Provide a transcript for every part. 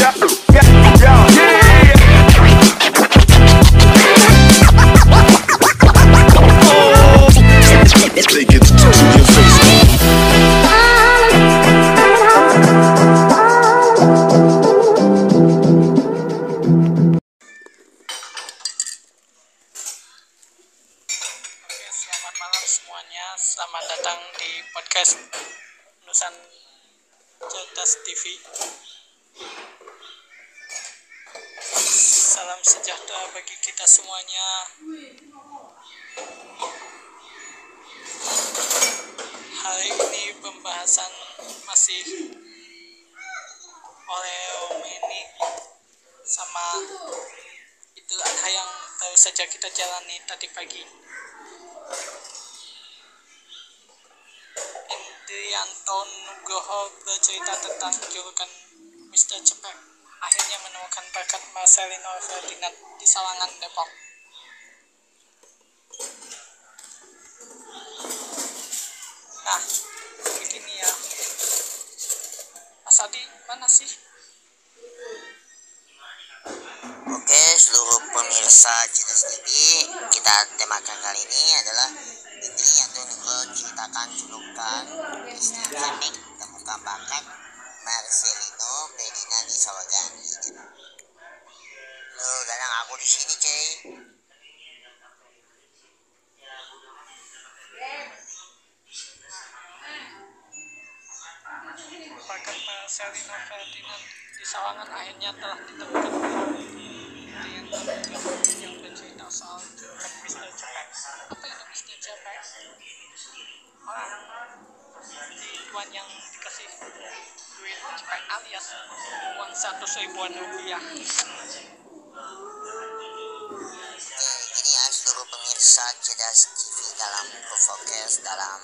Take it to your face. Oke, selamat malam semuanya. Selamat datang di podcast Nusan Cerdas TV. Salam sejahtera bagi kita semuanya. Hari ini pembahasan masih oleh Romeni sama Idul Adha yang baru saja kita jalani tadi pagi. Indrianto Nugroho bercerita tentang julukan Mr. Cepek akhirnya menemukan bakat Marcelino Ferdinand di Sawangan, Depok. Nah, begini ya, Mas Adi, mana sih? Oke, seluruh pemirsa Cerdas TV, kita temakan kali ini adalah Indrianto Nugroho ceritakan julukan Mr. Cepek temukan bakat Marcelino Ferdinand di Sawangan. Lo kadang aku di sini, cuy. Bakat Marcelino Ferdinand di Sawangan akhirnya telah ditemukan. Indrianto Nugroho yang bercerita soal julukan Mr. Cepek. Apa itu Mr. Cepek? Tuan yang dikasih duit cepek alias uang 100 ribuan rupiah. Oke, ini ya seluruh pemirsa Cerdas TV dalam Focus dalam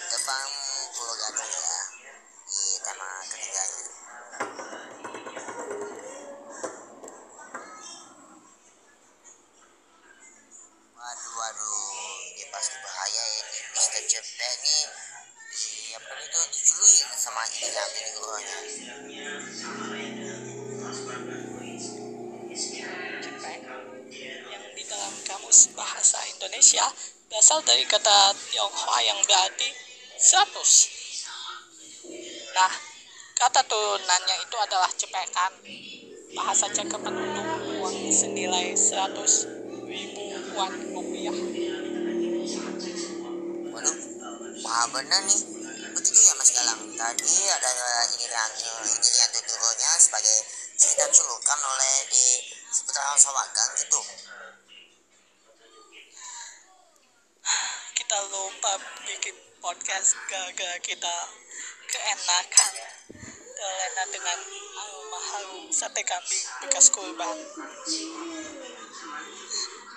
Tebang Pulau Gadung ya, di tema ketiganya. Waduh, ini pasti bahaya ya ini Mr. Cepek ini. Apa itu dicuri sama Indrianto Nugroho-nya. Cepek yang di dalam kamus bahasa Indonesia berasal dari kata Tionghoa yang berarti 100. Nah, kata turunannya itu adalah cepekan, bahasa cakapan untuk uang senilai 100 ribuan rupiah. Waduh, wah bener nih. Begitu ya Mas Galang. Tadi ada Indrianto Nugroho-nya sebagai cerita julukan oleh di seputaran Sawangan gitu. Kita lupa bikin podcast gara-gara kita keenakan terlena dengan aroma harum sate kambing bekas kurban.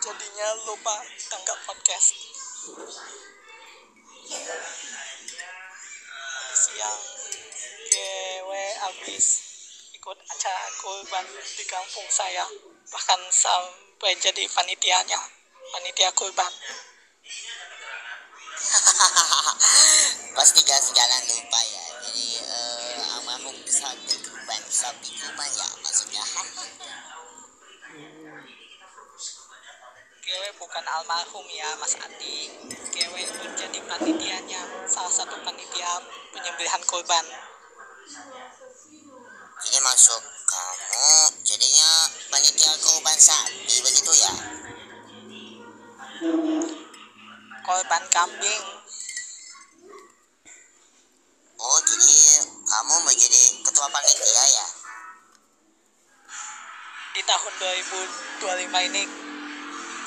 Jadinya lupa tanggap podcast. Siang gue habis ikut acara kurban di kampung saya, bahkan sampai jadi panitia kurban. Pasti gak sejalan lupa ya. Jadi almarhum sate kurban sapi kurban ya maksudnya. Gue bukan almarhum ya Mas Adi. Gue ikut jadi panitianya, salah satu panitia penyembelihan kurban. Jadi masuk kamu jadinya panitia kurban sapi begitu ya. Korban kambing. Oh, jadi kamu mau jadi ketua panitia ya? Di tahun 2025 ini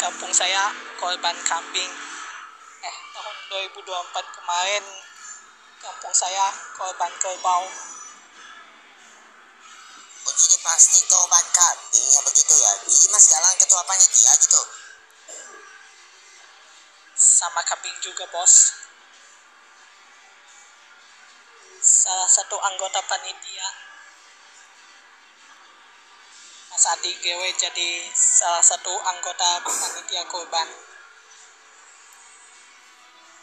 kampung saya korban kambing. Tahun 2024 kemarin kampung saya korban kerbau. Oh, jadi pasti korban kambingnya begitu ya. Jadi Mas Galang ketua panitia gitu. Sama kambing juga, bos. Salah satu anggota panitia. Mas Adi gue jadi salah satu anggota panitia kurban.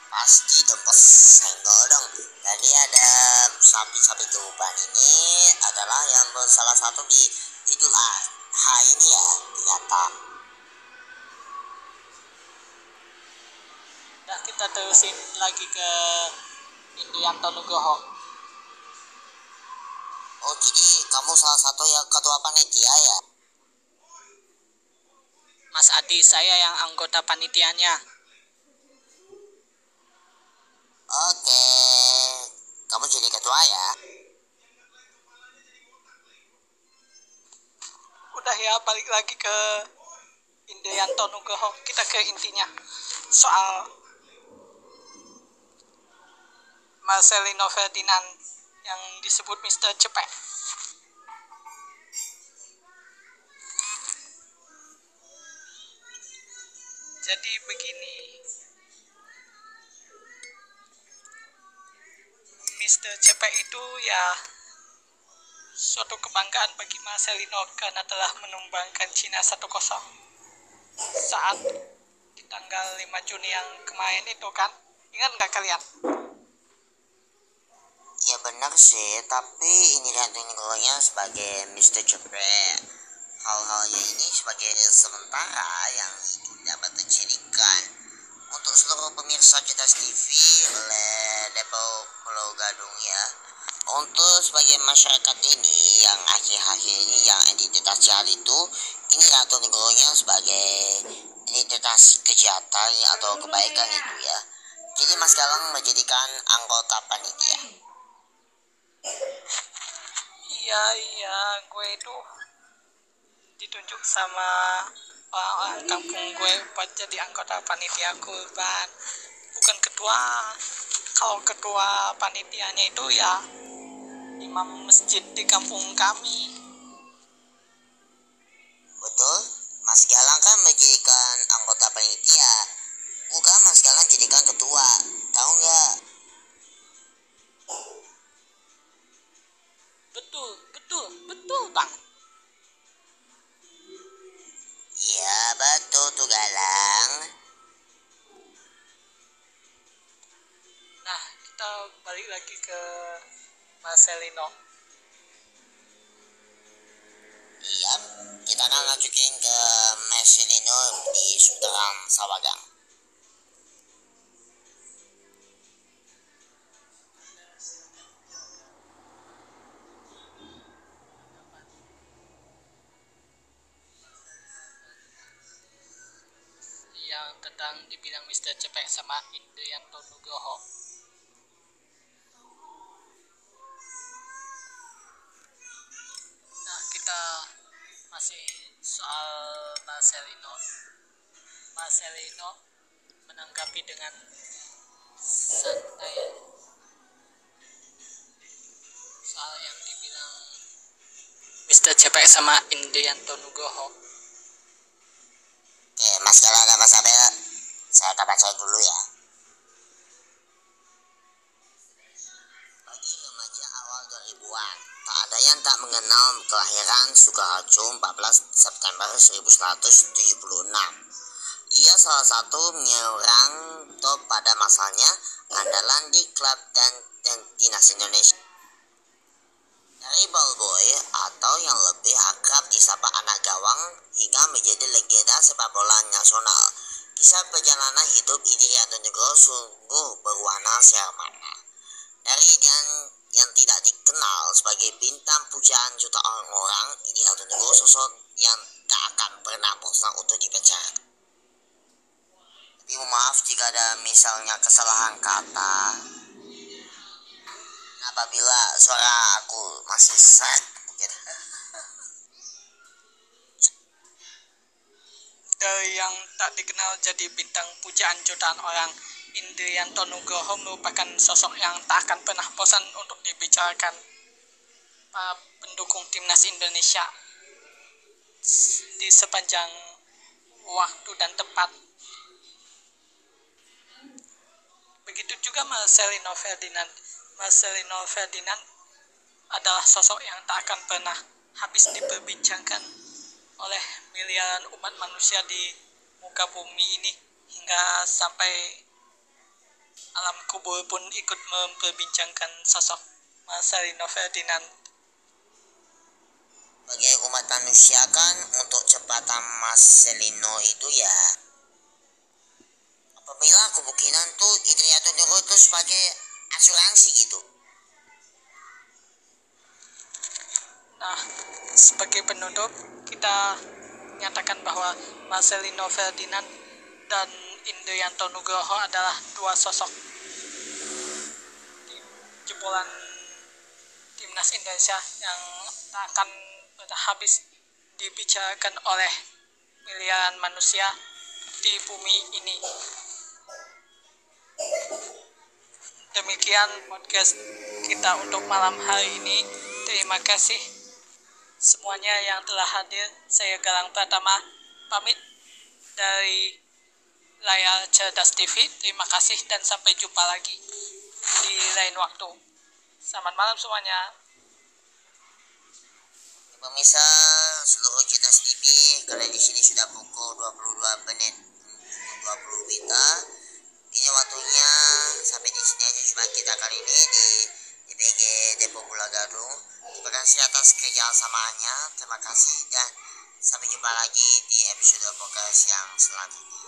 Pasti dong bos, senggol dong. Tadi ada sapi-sapi kurban ini adalah yang salah satu di Idul Adha ini ya ternyata. Nah, kita terusin lagi ke Indianto Nugroho. Oh, jadi kamu salah satu yang ketua panitia ya? Mas Adi, saya yang anggota panitianya. Oke, kamu jadi ketua ya? Udah ya, balik lagi ke Indianto Nugroho. Kita ke intinya. Soal Marcelino Ferdinand yang disebut Mr. Cepek. Jadi begini, Mr. Cepek itu ya suatu kebanggaan bagi Marcelino karena telah menumbangkan Cina 1-0 saat di tanggal 5 Juni yang kemarin itu kan. Ingat nggak kalian? Ya benar sih, tapi ini Nugrohonya sebagai Mr. Cepek. Hal-halnya ini sebagai sementara yang itu dapat dijadikan untuk seluruh pemirsa Cetas TV oleh Depok Pulau Gadung ya. Untuk sebagai masyarakat ini yang akhir-akhir ini yang identitas jahat itu, ini Nugrohonya sebagai identitas kejahatan atau kebaikan itu ya. Jadi Mas Galang menjadikan anggota panitia. Iya, gue itu ditunjuk sama orang kampung gue buat jadi anggota panitia kurban, bukan ketua. Kalau ketua panitianya itu ya imam masjid di kampung kami. Betul, Mas Galang kan menjadikan anggota panitia, bukan Mas Galang jadikan ketua, tahu nggak? Betul banget. Iya betul tuh Galang. Nah, kita balik lagi ke Marcelino. Iya, kita akan lanjutin ke Marcelino di Sultan Sawagang. Yang tentang dibilang Mr. Cepek sama Indianto Nugroho. Nah, kita masih soal Marcelino menanggapi dengan santai soal yang dibilang Mr. Cepek sama Indianto Nugroho. Oke, Mas Galang ada Mas Abel, saya akan baca dulu ya. Bagi remaja awal 2000-an, tak ada yang tak mengenal kelahiran Sukoharjo 14 September 1176. Ia salah satu orang top pada masanya, andalan di klub dan timnas Indonesia. Dari ballboy atau yang lebih akrab disapa anak gawang hingga menjadi legenda sepak bola nasional, kisah perjalanan hidup Indianto Nugroho sungguh berwarna sermana. Dari yang tidak dikenal sebagai bintang pujaan jutaan orang, Indianto Nugroho sosok yang tak akan pernah bosan untuk dibicarakan. Tapi maaf jika ada misalnya kesalahan kata. Apabila suara aku masih serak gitu. Dari yang tak dikenal jadi bintang pujaan jutaan orang, Indianto Nugroho merupakan sosok yang tak akan pernah bosan untuk dibicarakan para pendukung timnas Indonesia di sepanjang waktu dan tempat. Begitu juga Marcelino Ferdinand adalah sosok yang tak akan pernah habis diperbincangkan oleh miliaran umat manusia di muka bumi ini, hingga sampai alam kubur pun ikut memperbincangkan sosok Marcelino Ferdinand. manusia kan untuk cepatan Marcelino itu ya apabila kemungkinan tuh Idriato Nurul itu sebagai asuransi gitu. Nah, sebagai penutup kita nyatakan bahwa Marcelino Ferdinand dan Indrianto Nugroho adalah dua sosok jebolan timnas Indonesia yang tak akan habis dibicarakan oleh miliaran manusia di bumi ini. Demikian podcast kita untuk malam hari ini. Terima kasih semuanya yang telah hadir. Saya Galang Pratama pamit dari layar Cerdas TV. Terima kasih dan sampai jumpa lagi di lain waktu. Selamat malam semuanya. Pemirsa seluruh Cerdas TV, karena di sini sudah pukul 22 menit 20 WITA. Ini waktunya sampai di sini aja cuma kita kali ini di IPG Depok Pulau Gadung. Terima kasih atas kerjasamanya. Terima kasih dan sampai jumpa lagi di episode podcast yang selanjutnya.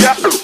Yeah.